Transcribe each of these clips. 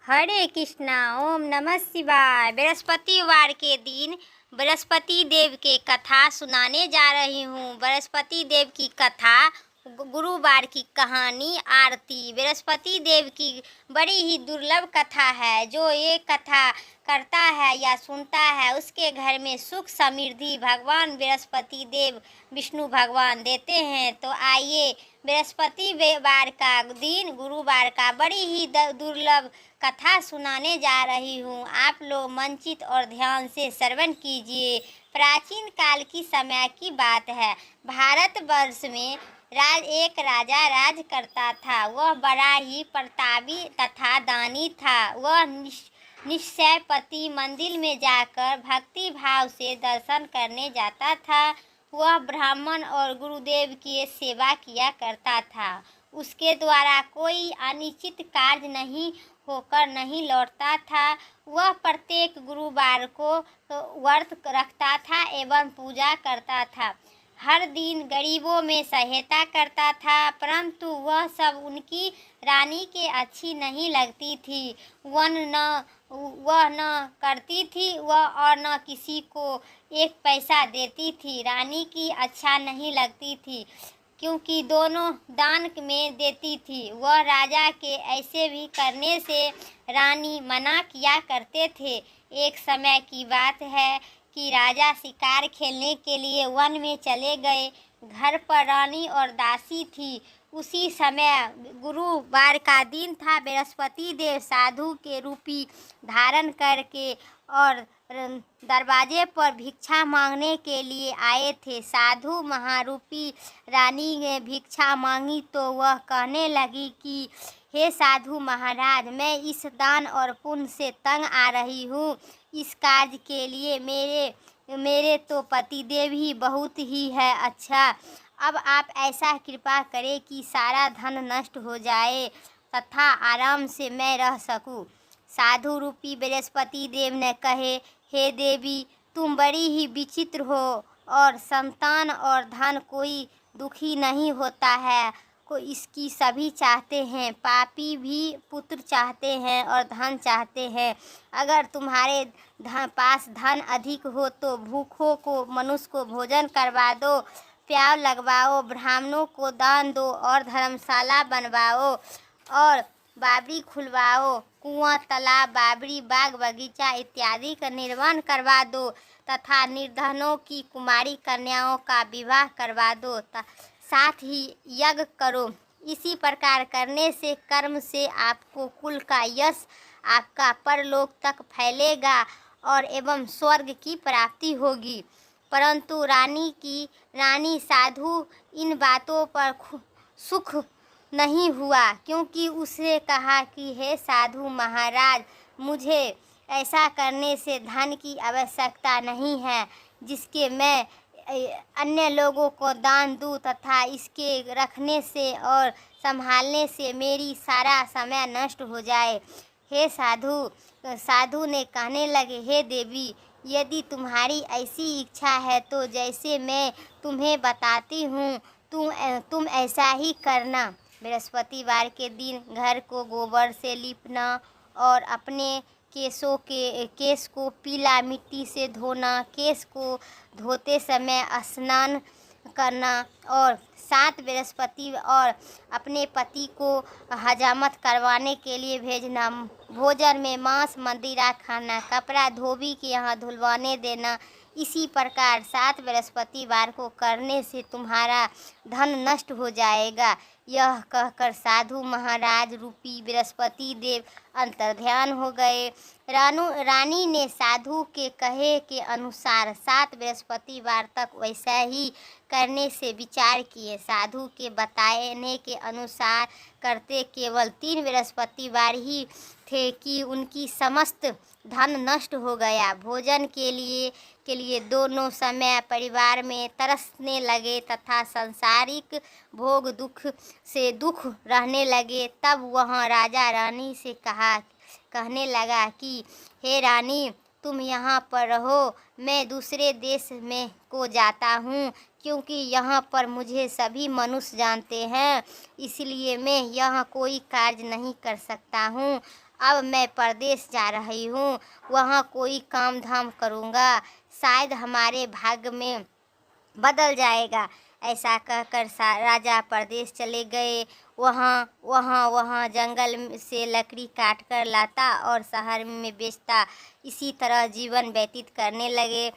हरे कृष्णा। ओम नमः शिवाय। बृहस्पतिवार के दिन बृहस्पति देव के कथा सुनाने जा रही हूँ। बृहस्पति देव की कथा, गुरुवार की कहानी, आरती। बृहस्पति देव की बड़ी ही दुर्लभ कथा है। जो ये कथा करता है या सुनता है उसके घर में सुख समृद्धि भगवान बृहस्पति देव विष्णु भगवान देते हैं। तो आइए बृहस्पतिवार का दिन, गुरुवार का बड़ी ही दुर्लभ कथा सुनाने जा रही हूँ। आप लोग मंचित और ध्यान से श्रवण कीजिए। प्राचीन काल की समय की बात है। भारतवर्ष में एक राजा राज करता था। वह बड़ा ही प्रतापी तथा दानी था। वह निश्चयपति मंदिर में जाकर भक्ति भाव से दर्शन करने जाता था। वह ब्राह्मण और गुरुदेव की सेवा किया करता था। उसके द्वारा कोई अनिश्चित कार्य नहीं होकर नहीं लौटता था। वह प्रत्येक गुरुवार को व्रत रखता था एवं पूजा करता था। हर दिन गरीबों में सहायता करता था, परंतु वह सब उनकी रानी के अच्छी नहीं लगती थी। वह न करती थी वह और न किसी को एक पैसा देती थी। रानी की अच्छा नहीं लगती थी क्योंकि दोनों दान में देती थी। वह राजा के ऐसे भी करने से रानी मना किया करते थे। एक समय की बात है कि राजा शिकार खेलने के लिए वन में चले गए। घर पर रानी और दासी थी। उसी समय गुरुवार का दिन था। बृहस्पति देव साधु के रूपी धारण करके और दरवाजे पर भिक्षा मांगने के लिए आए थे। साधु महारूपी रानी ने भिक्षा मांगी तो वह कहने लगी कि हे साधु महाराज, मैं इस दान और पुण्य से तंग आ रही हूँ। इस कार्य के लिए मेरे तो पतिदेव ही बहुत ही है अच्छा। अब आप ऐसा कृपा करें कि सारा धन नष्ट हो जाए तथा आराम से मैं रह सकूं। साधु रूपी बृहस्पति देव ने कहे, हे देवी, तुम बड़ी ही विचित्र हो और संतान और धन कोई दुखी नहीं होता है, को इसकी सभी चाहते हैं। पापी भी पुत्र चाहते हैं और धन चाहते हैं। अगर तुम्हारे पास धन अधिक हो तो भूखों को मनुष्य को भोजन करवा दो, प्याव लगवाओ, ब्राह्मणों को दान दो और धर्मशाला बनवाओ और बावड़ी खुलवाओ, कुआं, तालाब, बावड़ी, बाग बगीचा इत्यादि का निर्माण करवा दो तथा निर्धनों की कुमारी कन्याओं का विवाह करवा दो, साथ ही यज्ञ करो। इसी प्रकार करने से कर्म से आपको कुल का यश आपका परलोक तक फैलेगा और एवं स्वर्ग की प्राप्ति होगी। परंतु रानी साधु इन बातों पर सुख नहीं हुआ, क्योंकि उसे कहा कि हे साधु महाराज, मुझे ऐसा करने से धन की आवश्यकता नहीं है जिसके मैं अन्य लोगों को दान दूं तथा इसके रखने से और संभालने से मेरी सारा समय नष्ट हो जाए। हे साधु ने कहने लगे, हे देवी, यदि तुम्हारी ऐसी इच्छा है तो जैसे मैं तुम्हें बताती हूँ तुम ऐसा ही करना। बृहस्पतिवार के दिन घर को गोबर से लीपना और अपने केस को पीला मिट्टी से धोना, केस को धोते समय स्नान करना और 7 बृहस्पति और अपने पति को हजामत करवाने के लिए भेजना। भोजन में मांस मदिरा खाना, कपड़ा धोबी के यहाँ धुलवाने देना। इसी प्रकार 7 बृहस्पतिवार को करने से तुम्हारा धन नष्ट हो जाएगा। यह कहकर साधु महाराज रूपी बृहस्पति देव अंतर्ध्यान हो गए। रानी ने साधु के कहे के अनुसार 7 बृहस्पतिवार तक वैसा ही करने से विचार किए। साधु के बताने के अनुसार करते केवल 3 बृहस्पतिवार ही थे कि उनकी समस्त धन नष्ट हो गया। भोजन के लिए दोनों समय परिवार में तरसने लगे तथा सांसारिक भोग से दुख रहने लगे। तब वह राजा रानी से कहने लगा कि हे रानी, तुम यहाँ पर रहो, मैं दूसरे देश में को जाता हूँ, क्योंकि यहाँ पर मुझे सभी मनुष्य जानते हैं, इसलिए मैं यहाँ कोई कार्य नहीं कर सकता हूँ। अब मैं परदेश जा रही हूँ, वहाँ कोई काम धाम करूँगा, शायद हमारे भाग्य में बदल जाएगा। ऐसा कहकर राजा परदेश चले गए। वहाँ जंगल से लकड़ी काट कर लाता और शहर में बेचता। इसी तरह जीवन व्यतीत करने लगे।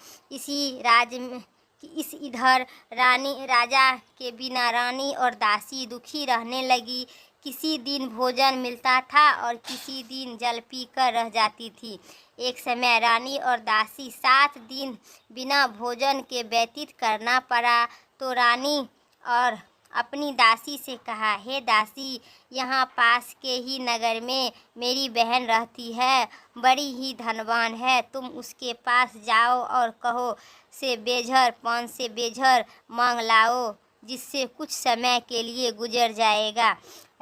इधर राजा के बिना रानी और दासी दुखी रहने लगी। किसी दिन भोजन मिलता था और किसी दिन जल पीकर रह जाती थी। एक समय रानी और दासी 7 दिन बिना भोजन के व्यतीत करना पड़ा। तो रानी और अपनी दासी से कहा, हे दासी, यहाँ पास के ही नगर में मेरी बहन रहती है, बड़ी ही धनवान है। तुम उसके पास जाओ और कहो से 5 से बेझर मांग लाओ, जिससे कुछ समय के लिए गुजर जाएगा।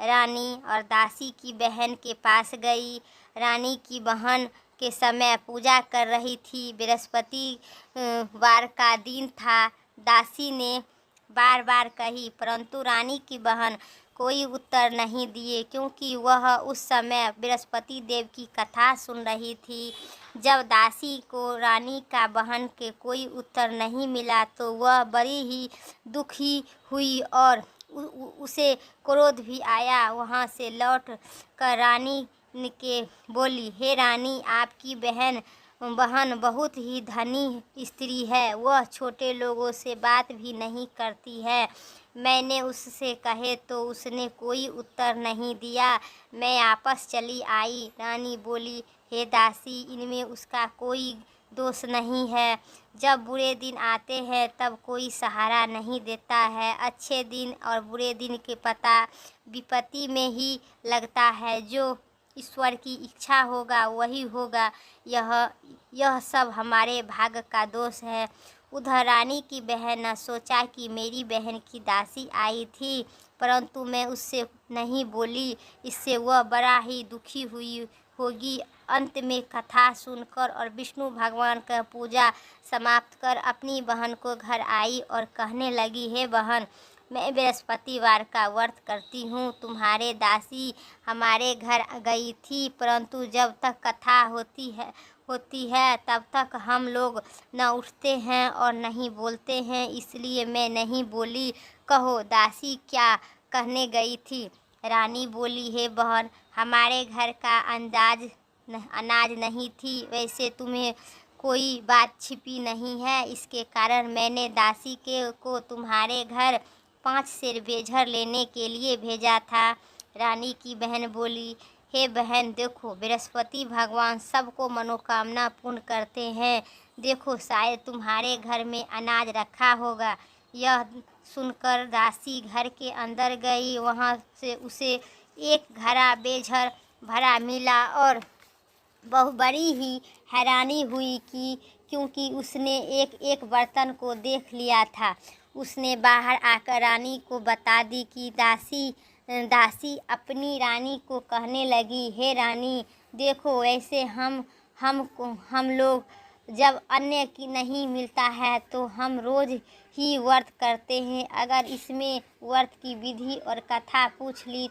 रानी और दासी की बहन के पास गई। रानी की बहन के समय पूजा कर रही थी। बृहस्पति वार का दिन था। दासी ने बार बार कही, परंतु रानी की बहन कोई उत्तर नहीं दिए, क्योंकि वह उस समय बृहस्पति देव की कथा सुन रही थी। जब दासी को रानी का बहन के कोई उत्तर नहीं मिला तो वह बड़ी ही दुखी हुई और उसे क्रोध भी आया। वहाँ से लौट कर रानी के बोली, हे रानी, आपकी बहन बहुत ही धनी स्त्री है। वह छोटे लोगों से बात भी नहीं करती है। मैंने उससे कहे तो उसने कोई उत्तर नहीं दिया। मैं आपस चली आई। रानी बोली, हे दासी, इनमें उसका कोई दोष नहीं है। जब बुरे दिन आते हैं तब कोई सहारा नहीं देता है। अच्छे दिन और बुरे दिन के पता विपत्ति में ही लगता है। जो ईश्वर की इच्छा होगा वही होगा। यह सब हमारे भाग्य का दोष है। उधर रानी की बहन ने सोचा कि मेरी बहन की दासी आई थी, परंतु मैं उससे नहीं बोली, इससे वह बड़ा ही दुखी हुई होगी। अंत में कथा सुनकर और विष्णु भगवान का पूजा समाप्त कर अपनी बहन को घर आई और कहने लगी, हे बहन, मैं बृहस्पतिवार का व्रत करती हूँ। तुम्हारे दासी हमारे घर गई थी, परंतु जब तक कथा होती है तब तक हम लोग न उठते हैं और नहीं बोलते हैं, इसलिए मैं नहीं बोली। कहो दासी क्या कहने गई थी? रानी बोली, हे बहन, हमारे घर का अनाज नहीं थी। वैसे तुम्हें कोई बात छिपी नहीं है, इसके कारण मैंने दासी को तुम्हारे घर 5 सेर बेझर लेने के लिए भेजा था। रानी की बहन बोली, हे बहन, देखो, बृहस्पति भगवान सबको मनोकामना पूर्ण करते हैं। देखो, शायद तुम्हारे घर में अनाज रखा होगा। यह सुनकर दासी घर के अंदर गई। वहाँ से उसे एक घड़ा बेझर भरा मिला और बहुत बड़ी ही हैरानी हुई क्योंकि उसने एक एक बर्तन को देख लिया था। उसने बाहर आकर रानी को बता दी कि दासी अपनी रानी को कहने लगी, हे रानी, देखो, ऐसे हम लोग जब अन्य की नहीं मिलता है तो हम रोज़ ही व्रत करते हैं। अगर इसमें व्रत की विधि और कथा पूछ ली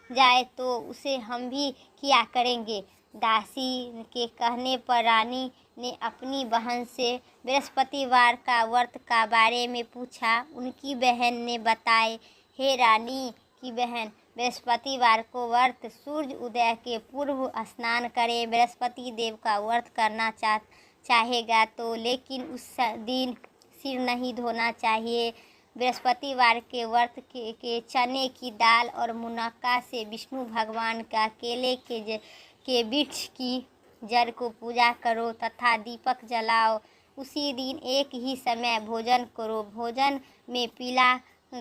जाए तो उसे हम भी किया करेंगे। दासी के कहने पर रानी ने अपनी बहन से बृहस्पतिवार का व्रत का बारे में पूछा। उनकी बहन ने बताए, हे रानी की बहन, बृहस्पतिवार को व्रत सूर्य उदय के पूर्व स्नान करें। बृहस्पति देव का व्रत करना चाहेगा तो लेकिन उस दिन सिर नहीं धोना चाहिए। बृहस्पतिवार के व्रत के चने की दाल और मुनक्का से विष्णु भगवान का केले के वृक्ष की जड़ को पूजा करो तथा दीपक जलाओ। उसी दिन एक ही समय भोजन करो। भोजन में पीला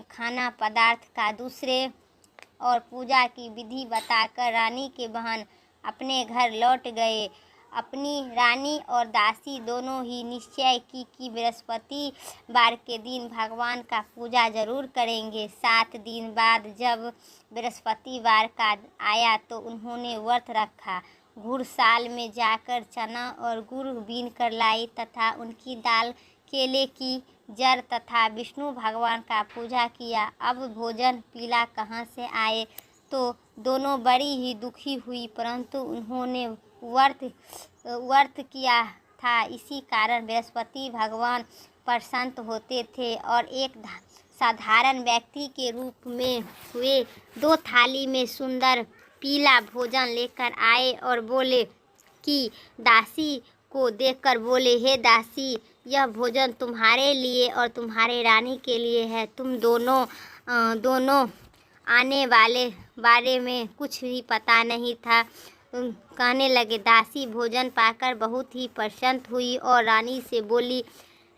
खाना पदार्थ का दूसरे और पूजा की विधि बताकर रानी के बहन अपने घर लौट गए। अपनी रानी और दासी दोनों ही निश्चय की कि बृहस्पतिवार के दिन भगवान का पूजा जरूर करेंगे। 7 दिन बाद जब बृहस्पतिवार का आया तो उन्होंने व्रत रखा। घुड़साल में जाकर चना और गुड़ बीन कर लाई तथा उनकी दाल, केले की जड़ तथा विष्णु भगवान का पूजा किया। अब भोजन पीला कहाँ से आए, तो दोनों बड़ी ही दुखी हुई, परंतु उन्होंने व्रत किया था, इसी कारण बृहस्पति भगवान प्रसन्न होते थे और एक साधारण व्यक्ति के रूप में वे 2 थाली में सुंदर पीला भोजन लेकर आए और बोले कि दासी को देखकर बोले, हे दासी, यह भोजन तुम्हारे लिए और तुम्हारे रानी के लिए है। तुम दोनों आने वाले बारे में कुछ भी पता नहीं था। कहने लगे। दासी भोजन पाकर बहुत ही प्रसन्न हुई और रानी से बोली,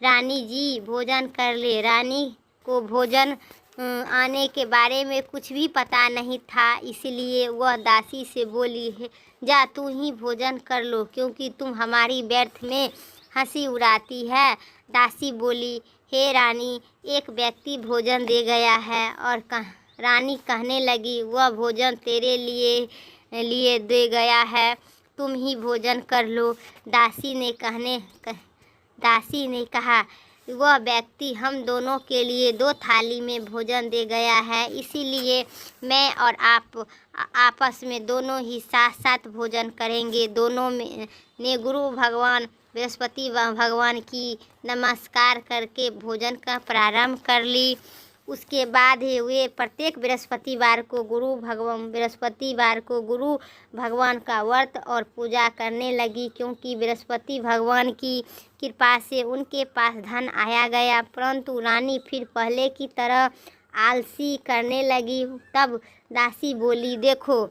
रानी जी भोजन कर ले। रानी को भोजन आने के बारे में कुछ भी पता नहीं था, इसलिए वह दासी से बोली, है जा तू ही भोजन कर लो, क्योंकि तुम हमारी व्यर्थ में हंसी उड़ाती है। दासी बोली, हे रानी, एक व्यक्ति भोजन दे गया है। और रानी कहने लगी, वह भोजन तेरे लिए दे गया है, तुम ही भोजन कर लो। दासी ने कहा, वह व्यक्ति हम दोनों के लिए 2 थाली में भोजन दे गया है, इसीलिए मैं और आप आपस में दोनों ही साथ साथ भोजन करेंगे। दोनों ने गुरु भगवान बृहस्पति भगवान की नमस्कार करके भोजन का प्रारंभ कर ली। उसके बाद ही वे प्रत्येक बृहस्पतिवार को गुरु भगवान का व्रत और पूजा करने लगी, क्योंकि बृहस्पति भगवान की कृपा से उनके पास धन आया गया। परंतु रानी फिर पहले की तरह आलसी करने लगी। तब दासी बोली, देखो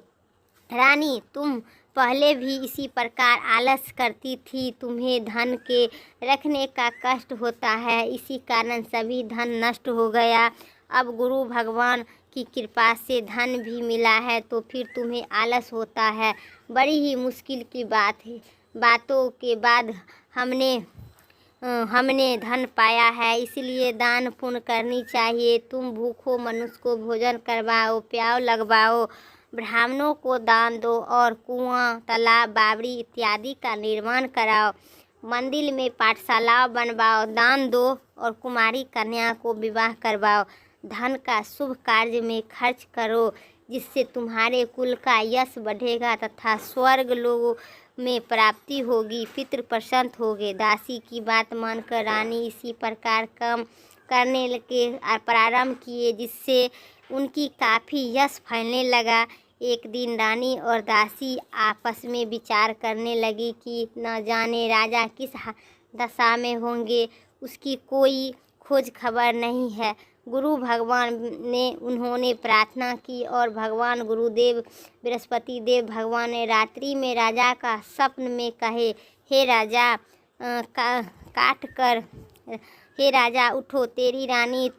रानी, तुम पहले भी इसी प्रकार आलस करती थी, तुम्हें धन के रखने का कष्ट होता है, इसी कारण सभी धन नष्ट हो गया। अब गुरु भगवान की कृपा से धन भी मिला है, तो फिर तुम्हें आलस होता है। बड़ी ही मुश्किल की बात है, बातों के बाद हमने धन पाया है, इसलिए दान पुण्य करनी चाहिए। तुम भूखो मनुष्य को भोजन करवाओ, प्याव लगवाओ, ब्राह्मणों को दान दो और कुआं, तालाब, बावड़ी इत्यादि का निर्माण कराओ। मंदिर में पाठशाला बनवाओ, दान दो और कुमारी कन्या को विवाह करवाओ। धन का शुभ कार्य में खर्च करो, जिससे तुम्हारे कुल का यश बढ़ेगा तथा स्वर्ग लोगों में प्राप्ति होगी, पितृ प्रसन्न होंगे। दासी की बात मानकर रानी इसी प्रकार काम करने के प्रारंभ किए, जिससे उनकी काफ़ी यश फैलने लगा। एक दिन रानी और दासी आपस में विचार करने लगी कि न जाने राजा किस दशा में होंगे, उसकी कोई खोज खबर नहीं है। गुरु भगवान ने उन्होंने प्रार्थना की और भगवान गुरुदेव बृहस्पति देव भगवान ने रात्रि में राजा का स्वप्न में कहे, हे राजा उठो, तेरी रानी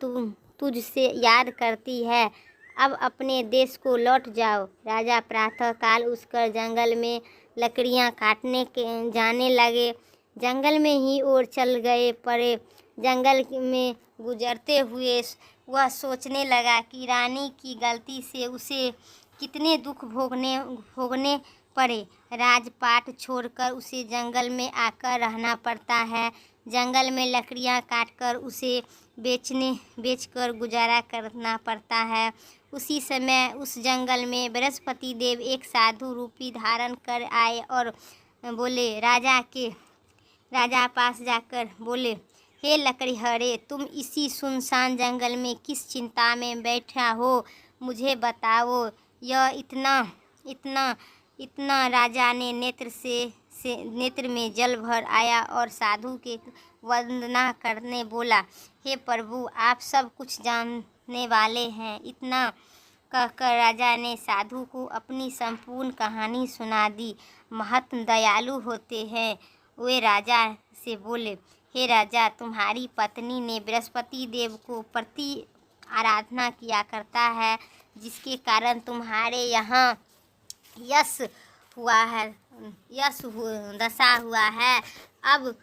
तुझसे याद करती है, अब अपने देश को लौट जाओ। राजा प्रातः काल उठकर जंगल में लकड़ियां काटने जाने लगे। जंगल में ही ओर चल गए पड़े। जंगल में गुजरते हुए वह सोचने लगा कि रानी की गलती से उसे कितने दुख भोगने पड़े। राजपाट छोड़कर उसे जंगल में आकर रहना पड़ता है। जंगल में लकड़ियां काटकर उसे बेचकर गुजारा करना पड़ता है। उसी समय उस जंगल में बृहस्पति देव एक साधु रूपी धारण कर आए और बोले, राजा पास जाकर बोले, हे लकड़ीहरे, तुम इसी सुनसान जंगल में किस चिंता में बैठा हो, मुझे बताओ। यह इतना राजा ने नेत्र में जल भर आया और साधु के वंदना करने बोला, हे प्रभु, आप सब कुछ जानने वाले हैं। इतना कहकर राजा ने साधु को अपनी संपूर्ण कहानी सुना दी। महात्मा दयालु होते हैं। वे राजा से बोले, हे राजा, तुम्हारी पत्नी ने बृहस्पति देव को प्रति आराधना किया करता है, जिसके कारण तुम्हारे यहाँ दशा हुआ है। अब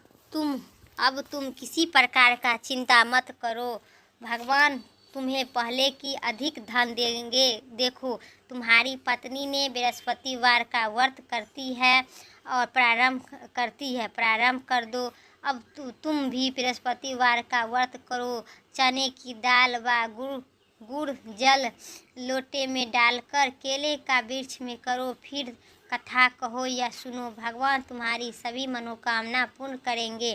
तुम किसी प्रकार का चिंता मत करो, भगवान तुम्हें पहले की अधिक धन देंगे। देखो, तुम्हारी पत्नी ने बृहस्पतिवार का व्रत करती है और प्रारंभ कर दो। अब तुम भी बृहस्पतिवार का व्रत करो। चने की दाल व गुड़ गुड़ जल लोटे में डालकर केले का वृक्ष में करो, फिर कथा कहो या सुनो, भगवान तुम्हारी सभी मनोकामना पूर्ण करेंगे।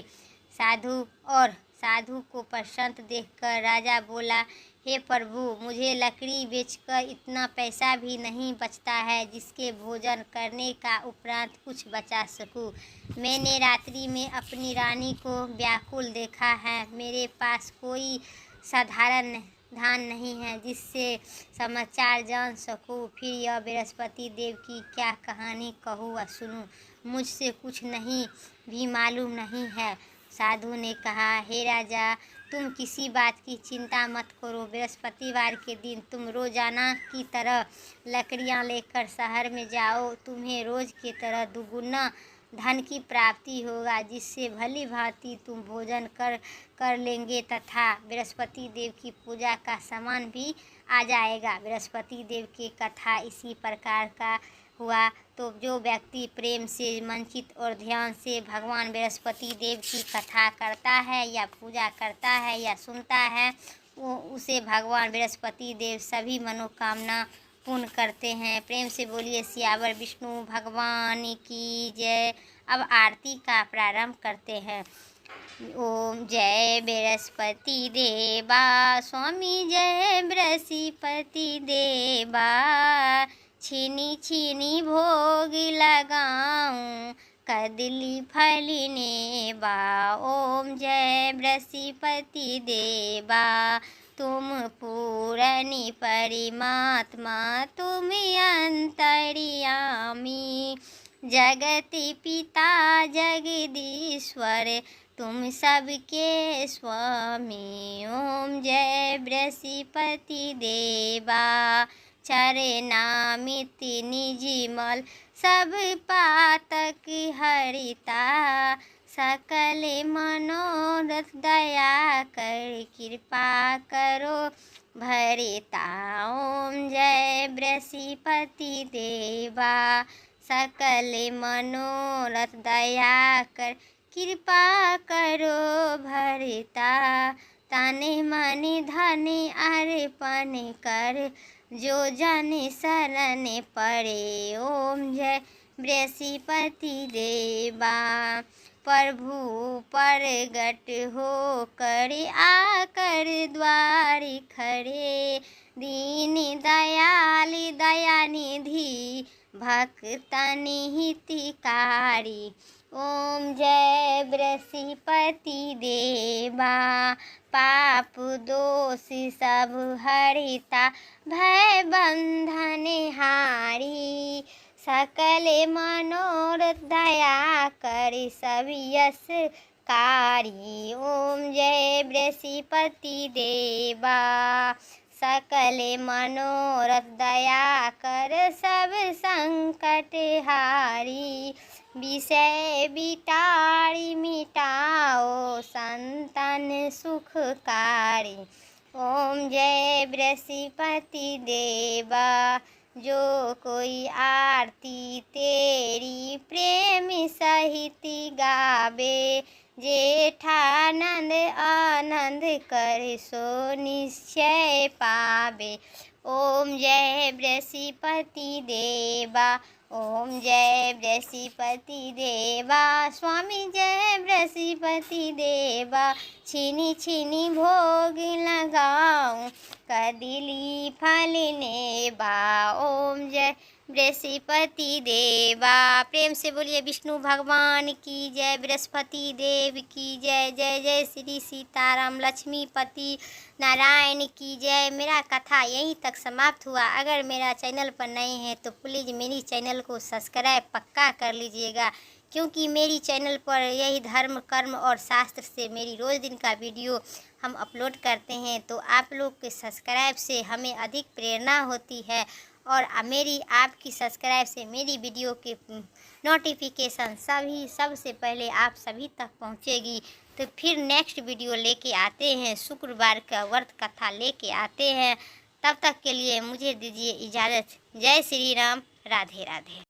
साधु को प्रसन्न देखकर राजा बोला, हे प्रभु, मुझे लकड़ी बेचकर इतना पैसा भी नहीं बचता है जिसके भोजन करने का उपरांत कुछ बचा सकूं। मैंने रात्रि में अपनी रानी को व्याकुल देखा है। मेरे पास कोई साधारण धन नहीं है जिससे समाचार जान सकूं। फिर यह बृहस्पति देव की क्या कहानी कहूँ व सुनूं, मुझसे कुछ नहीं भी मालूम नहीं है। साधु ने कहा, हे राजा, तुम किसी बात की चिंता मत करो। बृहस्पतिवार के दिन तुम रोजाना की तरह लकड़ियां लेकर शहर में जाओ। तुम्हें रोज की तरह दुगुना धन की प्राप्ति होगा, जिससे भली भांति तुम भोजन कर लेंगे तथा बृहस्पति देव की पूजा का सामान भी आ जाएगा। बृहस्पति देव की कथा इसी प्रकार का हुआ। तो जो व्यक्ति प्रेम से मंचित और ध्यान से भगवान बृहस्पति देव की कथा करता है या पूजा करता है या सुनता है, वो उसे भगवान बृहस्पति देव सभी मनोकामना पूर्ण करते हैं। प्रेम से बोलिए सियावर विष्णु भगवान की जय। अब आरती का प्रारंभ करते हैं। ओम जय बृहस्पति देवा, स्वामी जय बृहस्पति देवा, छीनी छीनी भोग लगाऊं, कदली फलिने बा। ओम जय बृहस्पति देवा, तुम पूरनी परमात्मा, तुम अंतर्यामी, जगति पिता जगदीश्वर, तुम सबके स्वामी। ओम जय बृहस्पति देवा, चरनामिति निजिमल, सब पातक हरिता, सकल मनोरथ दया कर, कृपा करो भरिता। ओम जय बृहस्पति देवा, सकल मनोरथ दया कर, कृपा करो भरिता। तने मन धन अर्पण कर, जो जन शरण पड़े। ओम जय बृहस्पति देवा, प्रभु प्रगट हो कर आकर द्वार खड़े, दीन दयाल दयानिधि, भक्तन हितकारी। ओम जय बृहस्पति देवा, पाप दोष सब हरिता, भय बंधन हारी, सकल मनोरथ दया कर, सब यश कारी। ओम जय बृहस्पति देवा, सकल मनोरथ दया कर, सब संकट हारी, विषय बिटारी मिटाओ, संतन सुखकारी। ओम जय बृहस्पति देवा, जो कोई आरती तेरी प्रेम सहित गावे, जेठानंद आनंद कर, सो निश्चय पावे। ओम जय बृहस्पति देवा, ओम जय बृहस्पति देवा, स्वामी जय बृहस्पति देवा, छीनी छीनी भोग लगाऊं, कदली फलिने बा। ओम जय बृहस्पति देवा। प्रेम से बोलिए विष्णु भगवान की जय, बृहस्पति देव की जय। जय जय श्री सीताराम लक्ष्मीपति नारायण की जय। मेरा कथा यहीं तक समाप्त हुआ। अगर मेरा चैनल पर नए हैं तो प्लीज़ मेरी चैनल को सब्सक्राइब पक्का कर लीजिएगा, क्योंकि मेरी चैनल पर यही धर्म कर्म और शास्त्र से मेरी रोज़ दिन का वीडियो हम अपलोड करते हैं। तो आप लोग के सब्सक्राइब से हमें अधिक प्रेरणा होती है और मेरी आपकी सब्सक्राइब से मेरी वीडियो के नोटिफिकेशन सबसे पहले आप सभी तक पहुंचेगी। तो फिर नेक्स्ट वीडियो लेके आते हैं, शुक्रवार का व्रत कथा लेके आते हैं। तब तक के लिए मुझे दीजिए इजाज़त। जय श्री राम, राधे राधे।